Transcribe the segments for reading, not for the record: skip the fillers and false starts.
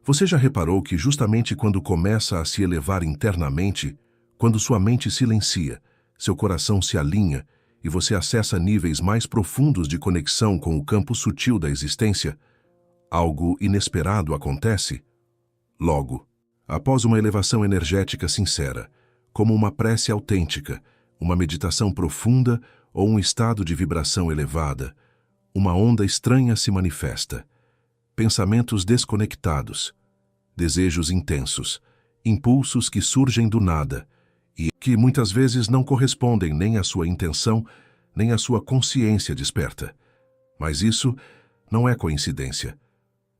Você já reparou que justamente quando começa a se elevar internamente, quando sua mente silencia, seu coração se alinha e você acessa níveis mais profundos de conexão com o campo sutil da existência, algo inesperado acontece? Logo, após uma elevação energética sincera, como uma prece autêntica, uma meditação profunda ou um estado de vibração elevada, uma onda estranha se manifesta. Pensamentos desconectados, desejos intensos, impulsos que surgem do nada e que muitas vezes não correspondem nem à sua intenção, nem à sua consciência desperta. Mas isso não é coincidência.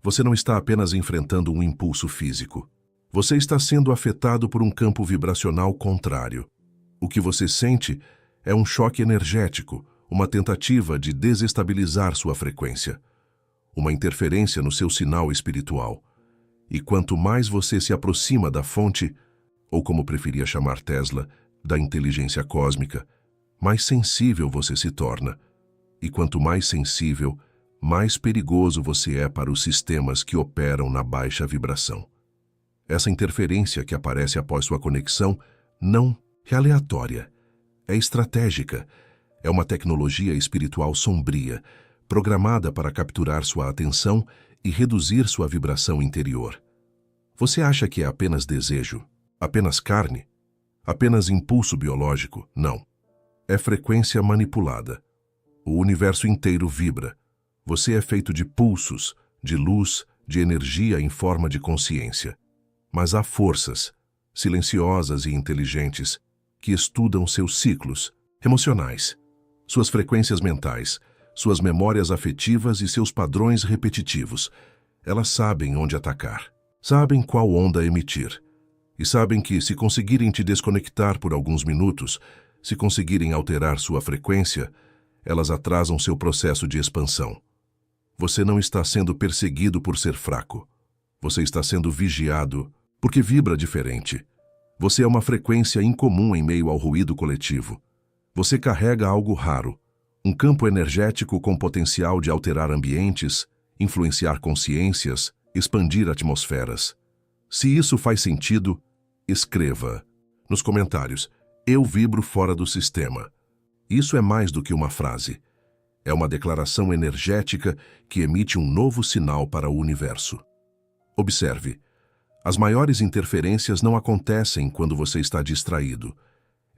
Você não está apenas enfrentando um impulso físico. Você está sendo afetado por um campo vibracional contrário. O que você sente é um choque energético, uma tentativa de desestabilizar sua frequência, uma interferência no seu sinal espiritual. E quanto mais você se aproxima da fonte, ou como preferia chamar Tesla, da inteligência cósmica, mais sensível você se torna. E quanto mais sensível, mais perigoso você é para os sistemas que operam na baixa vibração. Essa interferência que aparece após sua conexão não é aleatória, é estratégica, é uma tecnologia espiritual sombria, programada para capturar sua atenção e reduzir sua vibração interior. Você acha que é apenas desejo, apenas carne, apenas impulso biológico? Não. É frequência manipulada. O universo inteiro vibra. Você é feito de pulsos, de luz, de energia em forma de consciência. Mas há forças, silenciosas e inteligentes, que estudam seus ciclos emocionais, suas frequências mentais, suas memórias afetivas e seus padrões repetitivos. Elas sabem onde atacar, sabem qual onda emitir, e sabem que, se conseguirem te desconectar por alguns minutos, se conseguirem alterar sua frequência, elas atrasam seu processo de expansão. Você não está sendo perseguido por ser fraco. Você está sendo vigiado porque vibra diferente. Você é uma frequência incomum em meio ao ruído coletivo. Você carrega algo raro, um campo energético com potencial de alterar ambientes, influenciar consciências, expandir atmosferas. Se isso faz sentido, escreva nos comentários: eu vibro fora do sistema. Isso é mais do que uma frase. É uma declaração energética que emite um novo sinal para o universo. Observe. As maiores interferências não acontecem quando você está distraído.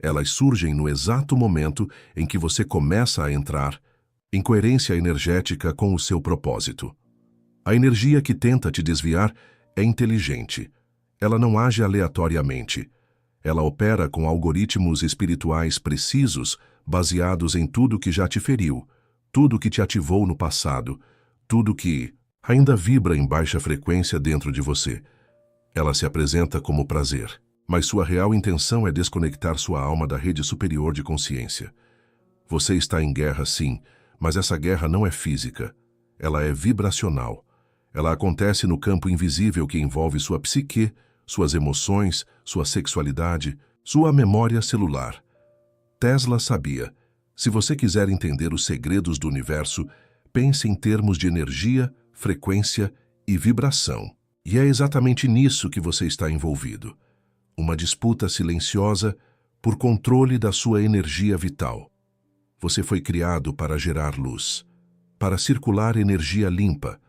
Elas surgem no exato momento em que você começa a entrar em coerência energética com o seu propósito. A energia que tenta te desviar é inteligente. Ela não age aleatoriamente. Ela opera com algoritmos espirituais precisos, baseados em tudo que já te feriu, tudo que te ativou no passado, tudo que ainda vibra em baixa frequência dentro de você. Ela se apresenta como prazer, mas sua real intenção é desconectar sua alma da rede superior de consciência. Você está em guerra, sim, mas essa guerra não é física. Ela é vibracional. Ela acontece no campo invisível que envolve sua psique, suas emoções, sua sexualidade, sua memória celular. Tesla sabia: se você quiser entender os segredos do universo, pense em termos de energia, frequência e vibração. E é exatamente nisso que você está envolvido. Uma disputa silenciosa por controle da sua energia vital. Você foi criado para gerar luz, para circular energia limpa,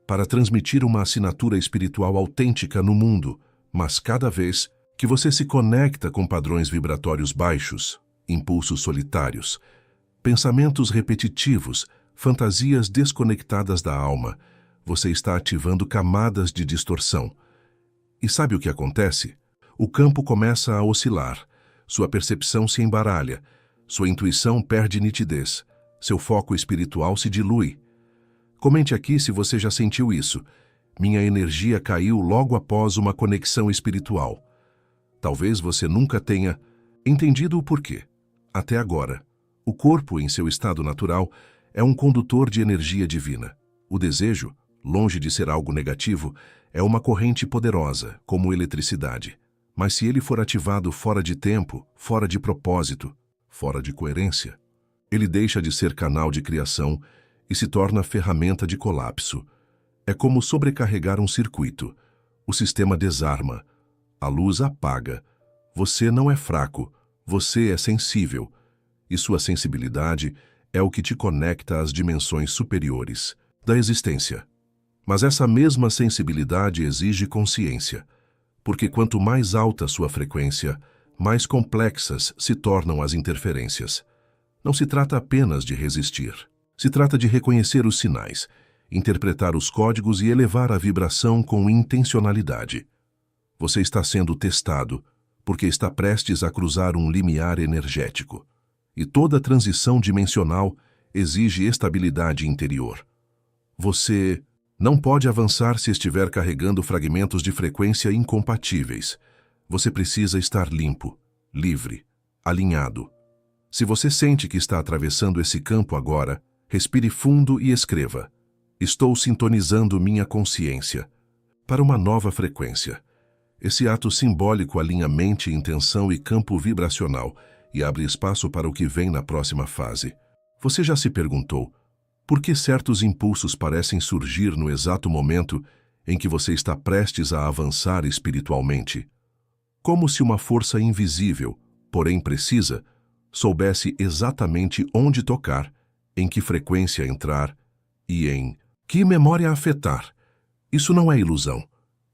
para transmitir uma assinatura espiritual autêntica no mundo, mas cada vez que você se conecta com padrões vibratórios baixos, impulsos solitários, pensamentos repetitivos, fantasias desconectadas da alma, você está ativando camadas de distorção. E sabe o que acontece? O campo começa a oscilar, sua percepção se embaralha, sua intuição perde nitidez, seu foco espiritual se dilui. Comente aqui se você já sentiu isso. Minha energia caiu logo após uma conexão espiritual. Talvez você nunca tenha entendido o porquê. Até agora, o corpo, em seu estado natural, é um condutor de energia divina. O desejo, longe de ser algo negativo, é uma corrente poderosa, como eletricidade. Mas se ele for ativado fora de tempo, fora de propósito, fora de coerência, ele deixa de ser canal de criação e se torna ferramenta de colapso. É como sobrecarregar um circuito. O sistema desarma. A luz apaga. Você não é fraco. Você é sensível. E sua sensibilidade é o que te conecta às dimensões superiores da existência. Mas essa mesma sensibilidade exige consciência, porque quanto mais alta sua frequência, mais complexas se tornam as interferências. Não se trata apenas de resistir. Se trata de reconhecer os sinais, interpretar os códigos e elevar a vibração com intencionalidade. Você está sendo testado, porque está prestes a cruzar um limiar energético. E toda transição dimensional exige estabilidade interior. Você não pode avançar se estiver carregando fragmentos de frequência incompatíveis. Você precisa estar limpo, livre, alinhado. Se você sente que está atravessando esse campo agora, respire fundo e escreva: estou sintonizando minha consciência para uma nova frequência. Esse ato simbólico alinha mente, intenção e campo vibracional e abre espaço para o que vem na próxima fase. Você já se perguntou por que certos impulsos parecem surgir no exato momento em que você está prestes a avançar espiritualmente? Como se uma força invisível, porém precisa, soubesse exatamente onde tocar, em que frequência entrar e em que memória afetar. Isso não é ilusão.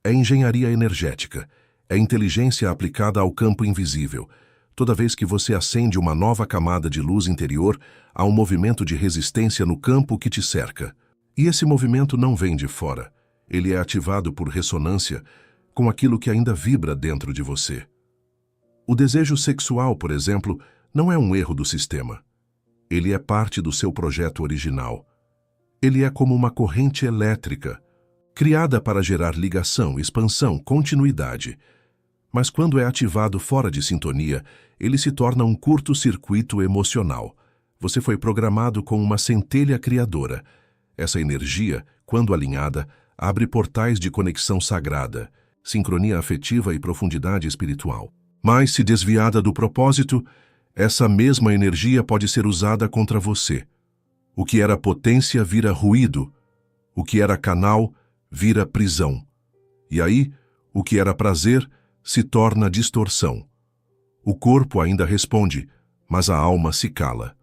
É engenharia energética. É inteligência aplicada ao campo invisível. Toda vez que você acende uma nova camada de luz interior, há um movimento de resistência no campo que te cerca. E esse movimento não vem de fora. Ele é ativado por ressonância com aquilo que ainda vibra dentro de você. O desejo sexual, por exemplo, não é um erro do sistema. Ele é parte do seu projeto original. Ele é como uma corrente elétrica, criada para gerar ligação, expansão, continuidade. Mas quando é ativado fora de sintonia, ele se torna um curto-circuito emocional. Você foi programado com uma centelha criadora. Essa energia, quando alinhada, abre portais de conexão sagrada, sincronia afetiva e profundidade espiritual. Mas, se desviada do propósito, essa mesma energia pode ser usada contra você. O que era potência vira ruído. O que era canal vira prisão. E aí, o que era prazer se torna distorção. O corpo ainda responde, mas a alma se cala.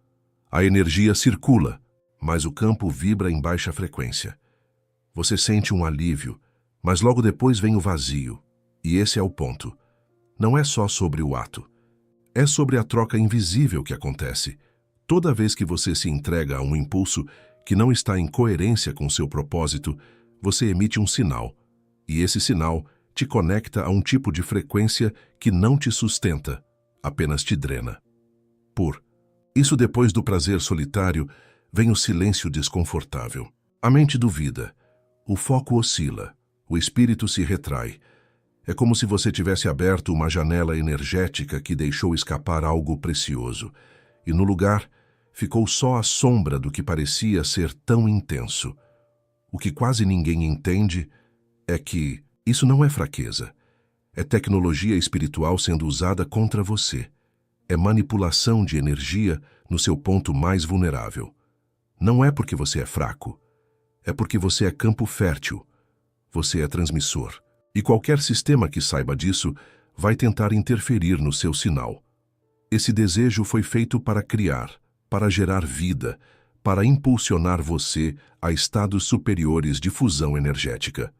A energia circula, mas o campo vibra em baixa frequência. Você sente um alívio, mas logo depois vem o vazio. E esse é o ponto. Não é só sobre o ato. É sobre a troca invisível que acontece. Toda vez que você se entrega a um impulso que não está em coerência com seu propósito, você emite um sinal. E esse sinal te conecta a um tipo de frequência que não te sustenta, apenas te drena. Isso, depois do prazer solitário, vem o silêncio desconfortável. A mente duvida, o foco oscila, o espírito se retrai. É como se você tivesse aberto uma janela energética que deixou escapar algo precioso, e no lugar ficou só a sombra do que parecia ser tão intenso. O que quase ninguém entende é que isso não é fraqueza. É tecnologia espiritual sendo usada contra você. É manipulação de energia no seu ponto mais vulnerável. Não é porque você é fraco. É porque você é campo fértil. Você é transmissor. E qualquer sistema que saiba disso vai tentar interferir no seu sinal. Esse desejo foi feito para criar, para gerar vida, para impulsionar você a estados superiores de fusão energética.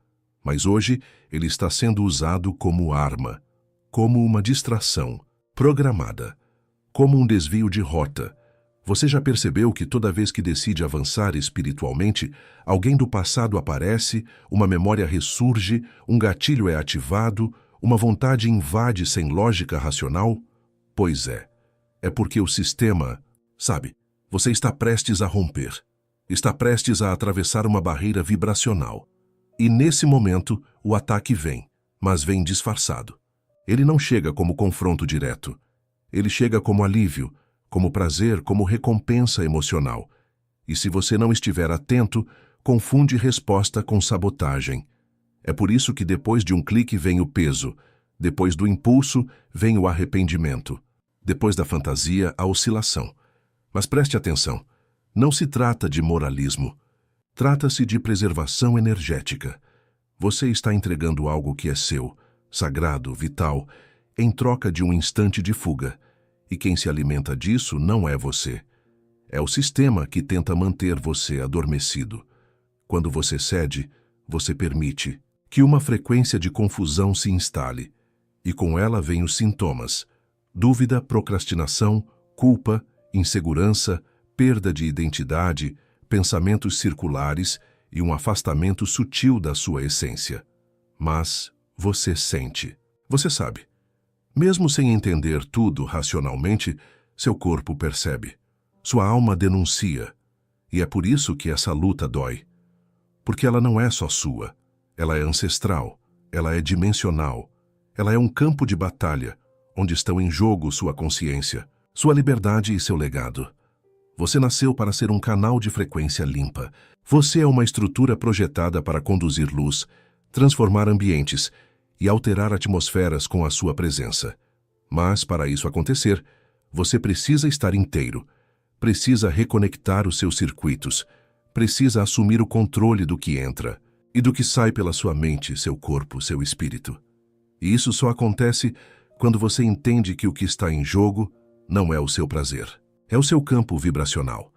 Mas hoje ele está sendo usado como arma, como uma distração, programada, como um desvio de rota. Você já percebeu que toda vez que decide avançar espiritualmente, alguém do passado aparece, uma memória ressurge, um gatilho é ativado, uma vontade invade sem lógica racional? Pois é. É porque o sistema, sabe, você está prestes a romper, está prestes a atravessar uma barreira vibracional. E nesse momento, o ataque vem, mas vem disfarçado. Ele não chega como confronto direto. Ele chega como alívio, como prazer, como recompensa emocional. E se você não estiver atento, confunde resposta com sabotagem. É por isso que depois de um clique vem o peso, depois do impulso vem o arrependimento, depois da fantasia, a oscilação. Mas preste atenção, não se trata de moralismo. Trata-se de preservação energética. Você está entregando algo que é seu, sagrado, vital, em troca de um instante de fuga. E quem se alimenta disso não é você. É o sistema que tenta manter você adormecido. Quando você cede, você permite que uma frequência de confusão se instale. E com ela vêm os sintomas: dúvida, procrastinação, culpa, insegurança, perda de identidade, pensamentos circulares e um afastamento sutil da sua essência. Mas você sente. Você sabe. Mesmo sem entender tudo racionalmente, seu corpo percebe. Sua alma denuncia. E é por isso que essa luta dói. Porque ela não é só sua. Ela é ancestral. Ela é dimensional. Ela é um campo de batalha, onde estão em jogo sua consciência, sua liberdade e seu legado. Você nasceu para ser um canal de frequência limpa. Você é uma estrutura projetada para conduzir luz, transformar ambientes e alterar atmosferas com a sua presença. Mas, para isso acontecer, você precisa estar inteiro, precisa reconectar os seus circuitos, precisa assumir o controle do que entra e do que sai pela sua mente, seu corpo, seu espírito. E isso só acontece quando você entende que o que está em jogo não é o seu prazer, é o seu campo vibracional.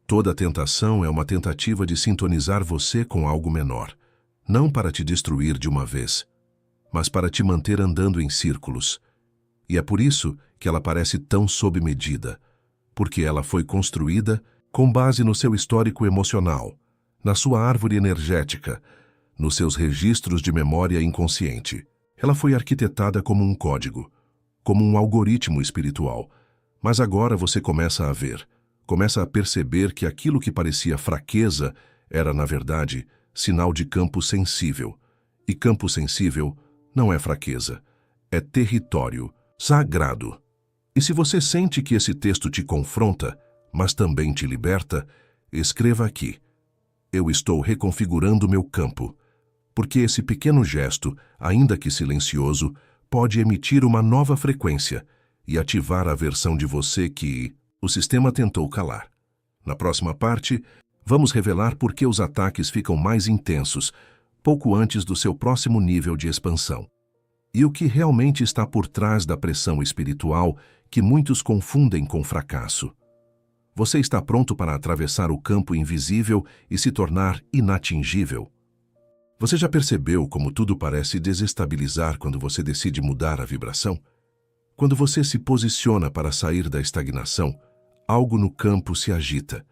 Toda tentação é uma tentativa de sintonizar você com algo menor, não para te destruir de uma vez, mas para te manter andando em círculos. E é por isso que ela parece tão sob medida, porque ela foi construída com base no seu histórico emocional, na sua árvore energética, nos seus registros de memória inconsciente. Ela foi arquitetada como um código, como um algoritmo espiritual. Mas agora você começa a ver, começa a perceber que aquilo que parecia fraqueza era, na verdade, sinal de campo sensível. E campo sensível não é fraqueza, é território sagrado. E se você sente que esse texto te confronta, mas também te liberta, escreva aqui: eu estou reconfigurando meu campo. Porque esse pequeno gesto, ainda que silencioso, pode emitir uma nova frequência e ativar a versão de você que o sistema tentou calar. Na próxima parte, vamos revelar por que os ataques ficam mais intensos, pouco antes do seu próximo nível de expansão. E o que realmente está por trás da pressão espiritual que muitos confundem com fracasso. Você está pronto para atravessar o campo invisível e se tornar inatingível? Você já percebeu como tudo parece desestabilizar quando você decide mudar a vibração? Quando você se posiciona para sair da estagnação, algo no campo se agita.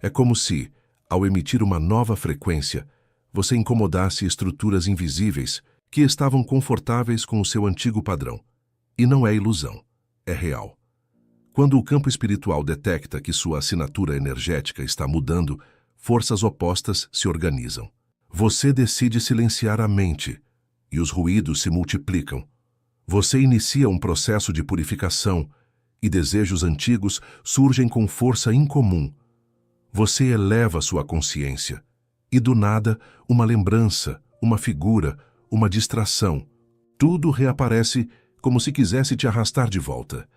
É como se, ao emitir uma nova frequência, você incomodasse estruturas invisíveis que estavam confortáveis com o seu antigo padrão. E não é ilusão, é real. Quando o campo espiritual detecta que sua assinatura energética está mudando, forças opostas se organizam. Você decide silenciar a mente, e os ruídos se multiplicam. Você inicia um processo de purificação, e desejos antigos surgem com força incomum. Você eleva sua consciência, e do nada, uma lembrança, uma figura, uma distração. Tudo reaparece como se quisesse te arrastar de volta.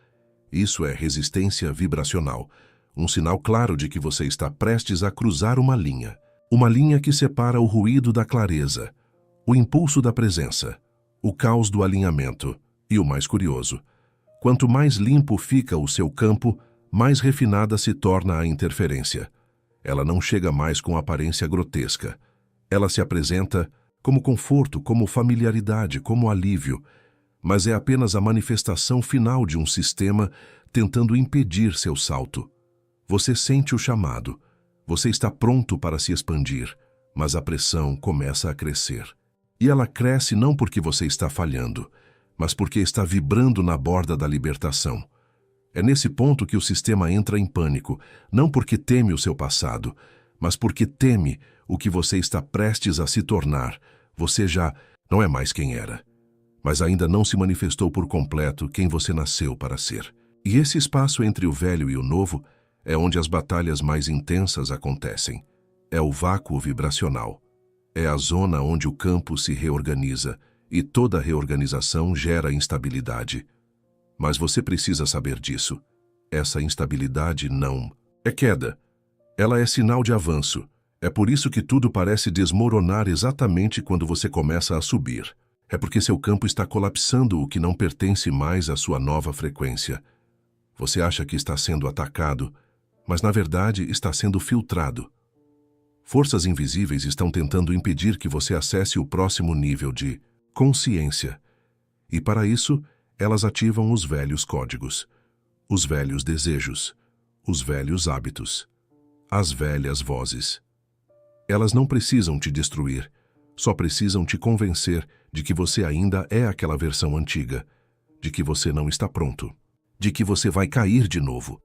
Isso é resistência vibracional, um sinal claro de que você está prestes a cruzar uma linha que separa o ruído da clareza, o impulso da presença, o caos do alinhamento e o mais curioso. Quanto mais limpo fica o seu campo, mais refinada se torna a interferência. Ela não chega mais com aparência grotesca. Ela se apresenta como conforto, como familiaridade, como alívio, mas é apenas a manifestação final de um sistema tentando impedir seu salto. Você sente o chamado. Você está pronto para se expandir, mas a pressão começa a crescer. E ela cresce não porque você está falhando, mas porque está vibrando na borda da libertação. É nesse ponto que o sistema entra em pânico, não porque teme o seu passado, mas porque teme o que você está prestes a se tornar. Você já não é mais quem era, mas ainda não se manifestou por completo quem você nasceu para ser. E esse espaço entre o velho e o novo é onde as batalhas mais intensas acontecem. É o vácuo vibracional. É a zona onde o campo se reorganiza, e toda reorganização gera instabilidade. Mas você precisa saber disso. Essa instabilidade não é queda. Ela é sinal de avanço. É por isso que tudo parece desmoronar exatamente quando você começa a subir. É porque seu campo está colapsando o que não pertence mais à sua nova frequência. Você acha que está sendo atacado, mas na verdade está sendo filtrado. Forças invisíveis estão tentando impedir que você acesse o próximo nível de consciência. E para isso, elas ativam os velhos códigos, os velhos desejos, os velhos hábitos, as velhas vozes. Elas não precisam te destruir, só precisam te convencer de que você ainda é aquela versão antiga, de que você não está pronto, de que você vai cair de novo.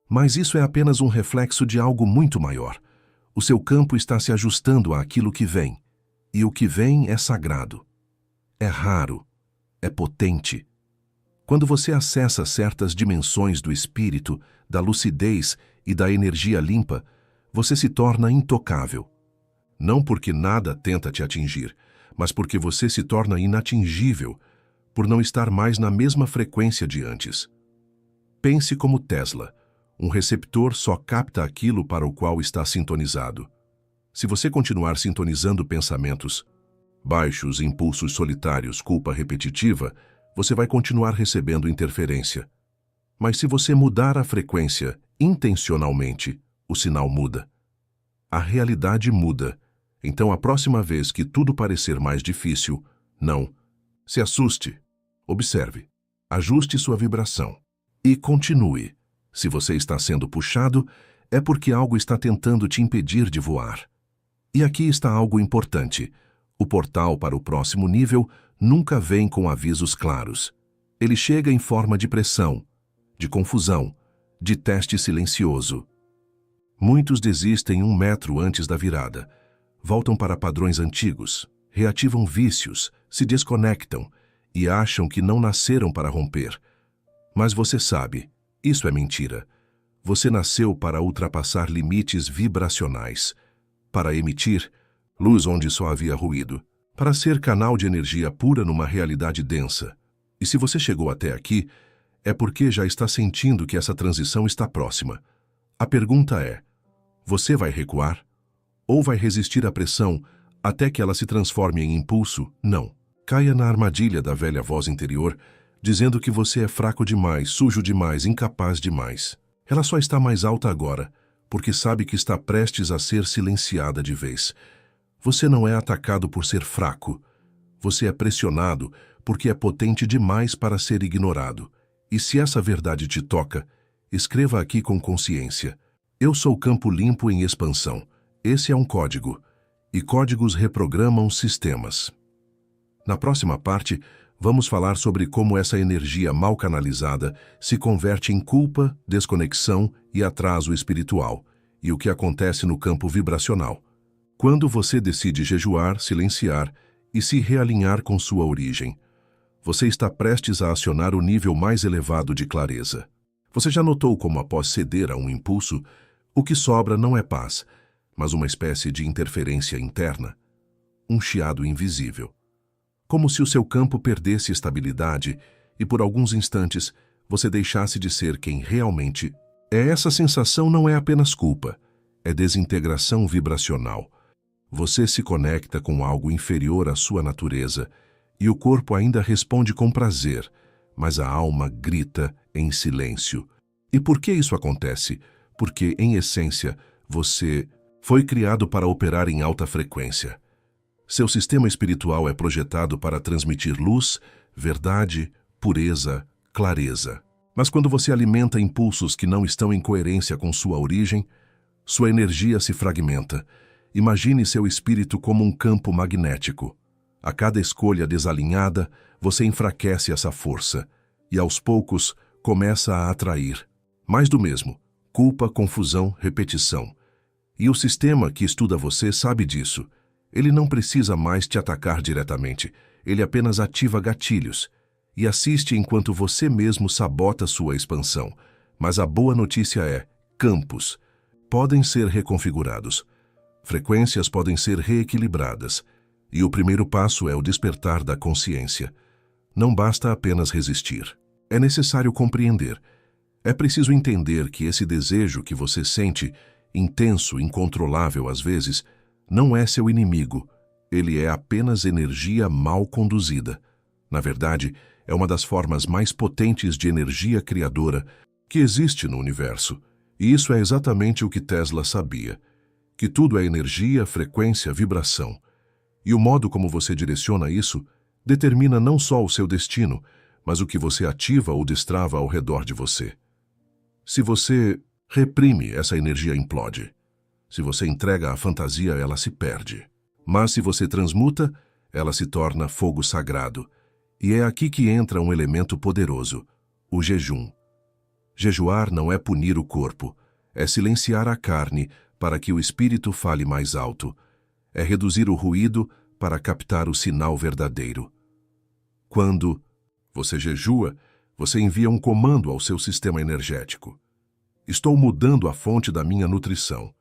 Mas isso é apenas um reflexo de algo muito maior. O seu campo está se ajustando àquilo que vem, e o que vem é sagrado. É raro, é potente. Quando você acessa certas dimensões do espírito, da lucidez e da energia limpa, você se torna intocável. Não porque nada tenta te atingir, mas porque você se torna inatingível, por não estar mais na mesma frequência de antes. Pense como Tesla. Um receptor só capta aquilo para o qual está sintonizado. Se você continuar sintonizando pensamentos baixos, impulsos solitários, culpa repetitiva, você vai continuar recebendo interferência. Mas se você mudar a frequência intencionalmente, o sinal muda. A realidade muda. Então, a próxima vez que tudo parecer mais difícil, não se assuste. Observe. Ajuste sua vibração. E continue. Se você está sendo puxado, é porque algo está tentando te impedir de voar. E aqui está algo importante. O portal para o próximo nível nunca vem com avisos claros. Ele chega em forma de pressão, de confusão, de teste silencioso. Muitos desistem 1 metro antes da virada. Voltam para padrões antigos, reativam vícios, se desconectam e acham que não nasceram para romper. Mas você sabe, isso é mentira. Você nasceu para ultrapassar limites vibracionais, para emitir luz onde só havia ruído, para ser canal de energia pura numa realidade densa. E se você chegou até aqui, é porque já está sentindo que essa transição está próxima. A pergunta é: você vai recuar? Ou vai resistir à pressão até que ela se transforme em impulso? Não. Caia na armadilha da velha voz interior, dizendo que você é fraco demais, sujo demais, incapaz demais. Ela só está mais alta agora, porque sabe que está prestes a ser silenciada de vez. Você não é atacado por ser fraco. Você é pressionado porque é potente demais para ser ignorado. E se essa verdade te toca, escreva aqui com consciência. Eu sou campo limpo em expansão. Esse é um código. E códigos reprogramam sistemas. Na próxima parte, vamos falar sobre como essa energia mal canalizada se converte em culpa, desconexão e atraso espiritual, e o que acontece no campo vibracional. Quando você decide jejuar, silenciar e se realinhar com sua origem, você está prestes a acionar o nível mais elevado de clareza. Você já notou como, após ceder a um impulso, o que sobra não é paz, mas uma espécie de interferência interna? Um chiado invisível. Como se o seu campo perdesse estabilidade e, por alguns instantes, você deixasse de ser quem realmente é. Essa sensação não é apenas culpa, é desintegração vibracional. Você se conecta com algo inferior à sua natureza e o corpo ainda responde com prazer, mas a alma grita em silêncio. E por que isso acontece? Porque, em essência, você foi criado para operar em alta frequência. Seu sistema espiritual é projetado para transmitir luz, verdade, pureza, clareza. Mas quando você alimenta impulsos que não estão em coerência com sua origem, sua energia se fragmenta. Imagine seu espírito como um campo magnético. A cada escolha desalinhada, você enfraquece essa força e, aos poucos, começa a atrair. Mais do mesmo: culpa, confusão, repetição. E o sistema que estuda você sabe disso. Ele não precisa mais te atacar diretamente. Ele apenas ativa gatilhos e assiste enquanto você mesmo sabota sua expansão. Mas a boa notícia é: campos podem ser reconfigurados. Frequências podem ser reequilibradas. E o primeiro passo é o despertar da consciência. Não basta apenas resistir. É necessário compreender. É preciso entender que esse desejo que você sente, intenso, incontrolável às vezes, não é seu inimigo. Ele é apenas energia mal conduzida. Na verdade, é uma das formas mais potentes de energia criadora que existe no universo. E isso é exatamente o que Tesla sabia, que tudo é energia, frequência, vibração. E o modo como você direciona isso determina não só o seu destino, mas o que você ativa ou destrava ao redor de você. Se você reprime, essa energia implode. Se você entrega à fantasia, ela se perde. Mas se você transmuta, ela se torna fogo sagrado. E é aqui que entra um elemento poderoso, o jejum. Jejuar não é punir o corpo, é silenciar a carne para que o espírito fale mais alto. É reduzir o ruído para captar o sinal verdadeiro. Quando você jejua, você envia um comando ao seu sistema energético. Estou mudando a fonte da minha nutrição.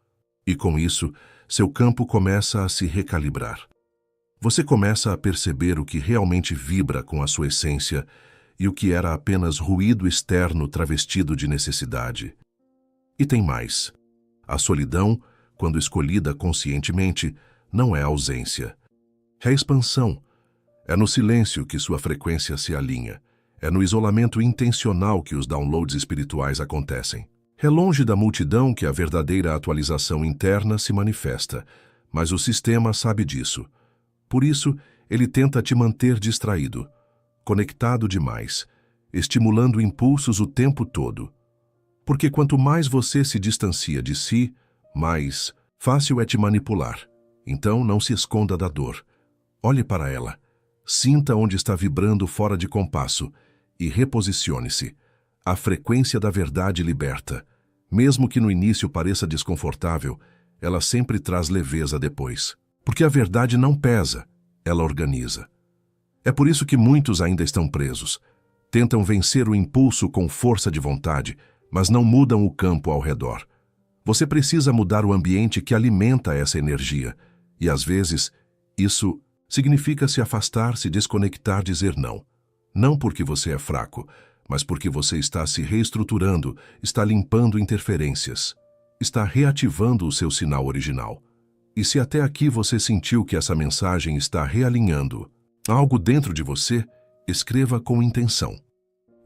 E com isso, seu campo começa a se recalibrar. Você começa a perceber o que realmente vibra com a sua essência e o que era apenas ruído externo travestido de necessidade. E tem mais. A solidão, quando escolhida conscientemente, não é ausência. É expansão. É no silêncio que sua frequência se alinha. É no isolamento intencional que os downloads espirituais acontecem. É longe da multidão que a verdadeira atualização interna se manifesta, mas o sistema sabe disso. Por isso, ele tenta te manter distraído, conectado demais, estimulando impulsos o tempo todo. Porque quanto mais você se distancia de si, mais fácil é te manipular. Então não se esconda da dor. Olhe para ela, sinta onde está vibrando fora de compasso e reposicione-se. A frequência da verdade liberta. Mesmo que no início pareça desconfortável, ela sempre traz leveza depois. Porque a verdade não pesa, ela organiza. É por isso que muitos ainda estão presos. Tentam vencer o impulso com força de vontade, mas não mudam o campo ao redor. Você precisa mudar o ambiente que alimenta essa energia. E às vezes, isso significa se afastar, se desconectar, dizer não. Não porque você é fraco, mas porque você está se reestruturando, está limpando interferências, está reativando o seu sinal original. E se até aqui você sentiu que essa mensagem está realinhando algo dentro de você, escreva com intenção.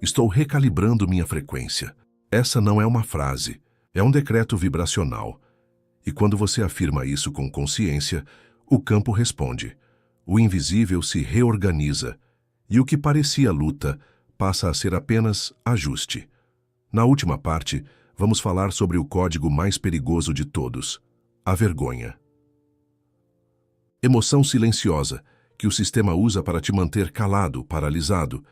Estou recalibrando minha frequência. Essa não é uma frase, é um decreto vibracional. E quando você afirma isso com consciência, o campo responde. O invisível se reorganiza. E o que parecia luta passa a ser apenas ajuste. Na última parte, vamos falar sobre o código mais perigoso de todos, a vergonha. Emoção silenciosa, que o sistema usa para te manter calado, paralisado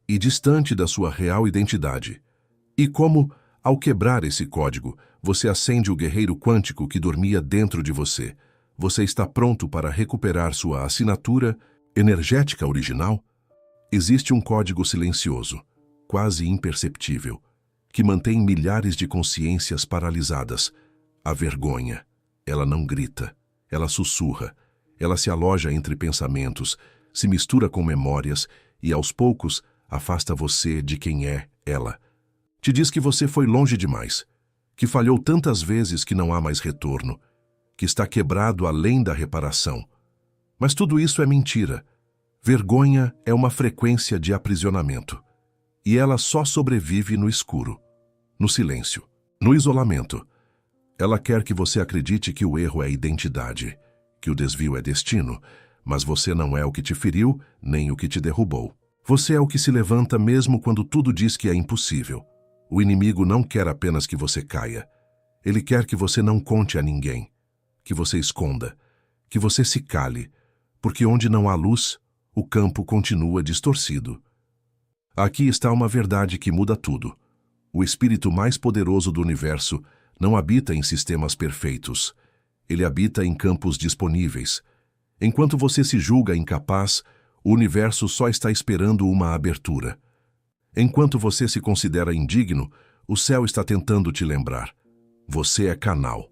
e distante da sua real identidade. E como, ao quebrar esse código, você acende o guerreiro quântico que dormia dentro de você. Você está pronto para recuperar sua assinatura energética original? Existe um código silencioso, quase imperceptível, que mantém milhares de consciências paralisadas. A vergonha. Ela não grita, ela sussurra. Ela se aloja entre pensamentos, se mistura com memórias e, aos poucos, afasta você de quem é ela. Te diz que você foi longe demais, que falhou tantas vezes que não há mais retorno, que está quebrado além da reparação. Mas tudo isso é mentira. Vergonha é uma frequência de aprisionamento. E ela só sobrevive no escuro, no silêncio, no isolamento. Ela quer que você acredite que o erro é identidade, que o desvio é destino, mas você não é o que te feriu, nem o que te derrubou. Você é o que se levanta mesmo quando tudo diz que é impossível. O inimigo não quer apenas que você caia. Ele quer que você não conte a ninguém, que você esconda, que você se cale, porque onde não há luz, o campo continua distorcido. Aqui está uma verdade que muda tudo. O espírito mais poderoso do universo não habita em sistemas perfeitos. Ele habita em campos disponíveis. Enquanto você se julga incapaz, o universo só está esperando uma abertura. Enquanto você se considera indigno, o céu está tentando te lembrar. Você é canal.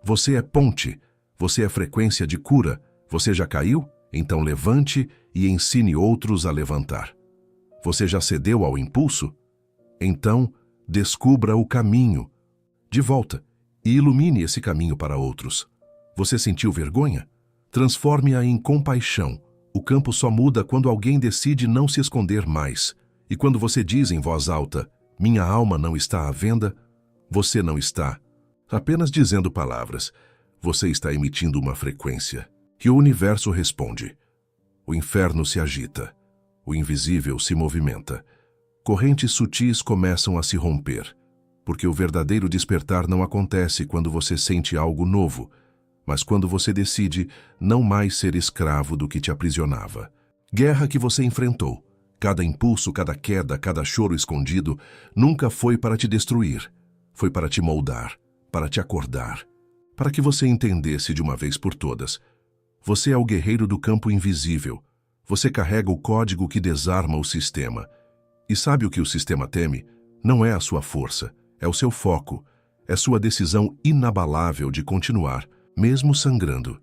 Você é ponte. Você é frequência de cura. Você já caiu? Então levante e ensine outros a levantar. Você já cedeu ao impulso? Então, descubra o caminho. De volta. e ilumine esse caminho para outros. Você sentiu vergonha? Transforme-a em compaixão. O campo só muda quando alguém decide não se esconder mais. E quando você diz em voz alta, minha alma não está à venda, você não está apenas dizendo palavras. Você está emitindo uma frequência. E o universo responde. O inferno se agita. O invisível se movimenta. Correntes sutis começam a se romper. Porque o verdadeiro despertar não acontece quando você sente algo novo, mas quando você decide não mais ser escravo do que te aprisionava. Guerra que você enfrentou. Cada impulso, cada queda, cada choro escondido, nunca foi para te destruir. Foi para te moldar, para te acordar, para que você entendesse de uma vez por todas. Você é o guerreiro do campo invisível. Você carrega o código que desarma o sistema. E sabe o que o sistema teme? Não é a sua força, é o seu foco. É sua decisão inabalável de continuar, mesmo sangrando.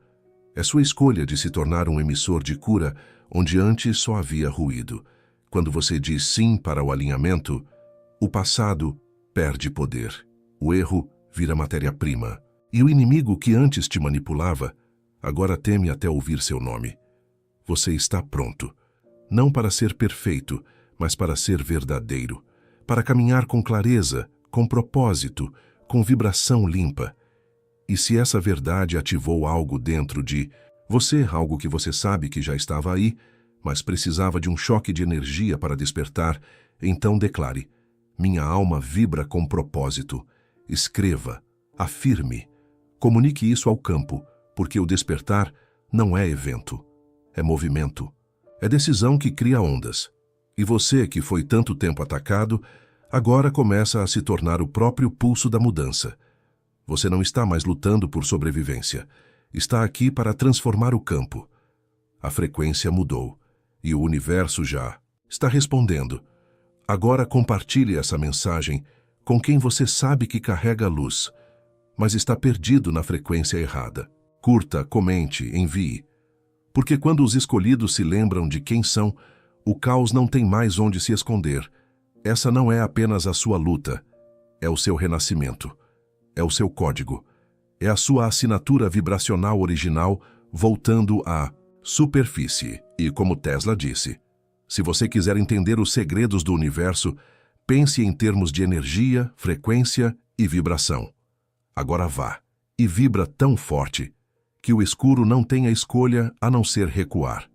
É sua escolha de se tornar um emissor de cura onde antes só havia ruído. Quando você diz sim para o alinhamento, o passado perde poder. O erro vira matéria-prima. E o inimigo que antes te manipulava, agora teme até ouvir seu nome. Você está pronto. Não para ser perfeito, mas para ser verdadeiro. Para caminhar com clareza, com propósito, com vibração limpa. E se essa verdade ativou algo dentro de você, algo que você sabe que já estava aí, mas precisava de um choque de energia para despertar, então declare: minha alma vibra com propósito. Escreva, afirme, comunique isso ao campo, porque o despertar não é evento, é movimento, é decisão que cria ondas. E você, que foi tanto tempo atacado, agora começa a se tornar o próprio pulso da mudança. Você não está mais lutando por sobrevivência. Está aqui para transformar o campo. A frequência mudou e o universo já está respondendo. Agora compartilhe essa mensagem com quem você sabe que carrega a luz, mas está perdido na frequência errada. Curta, comente, envie. Porque quando os escolhidos se lembram de quem são, o caos não tem mais onde se esconder. Essa não é apenas a sua luta, é o seu renascimento. É o seu código. É a sua assinatura vibracional original voltando à superfície. E como Tesla disse, se você quiser entender os segredos do universo, pense em termos de energia, frequência e vibração. Agora vá e vibra tão forte que o escuro não tenha escolha a não ser recuar.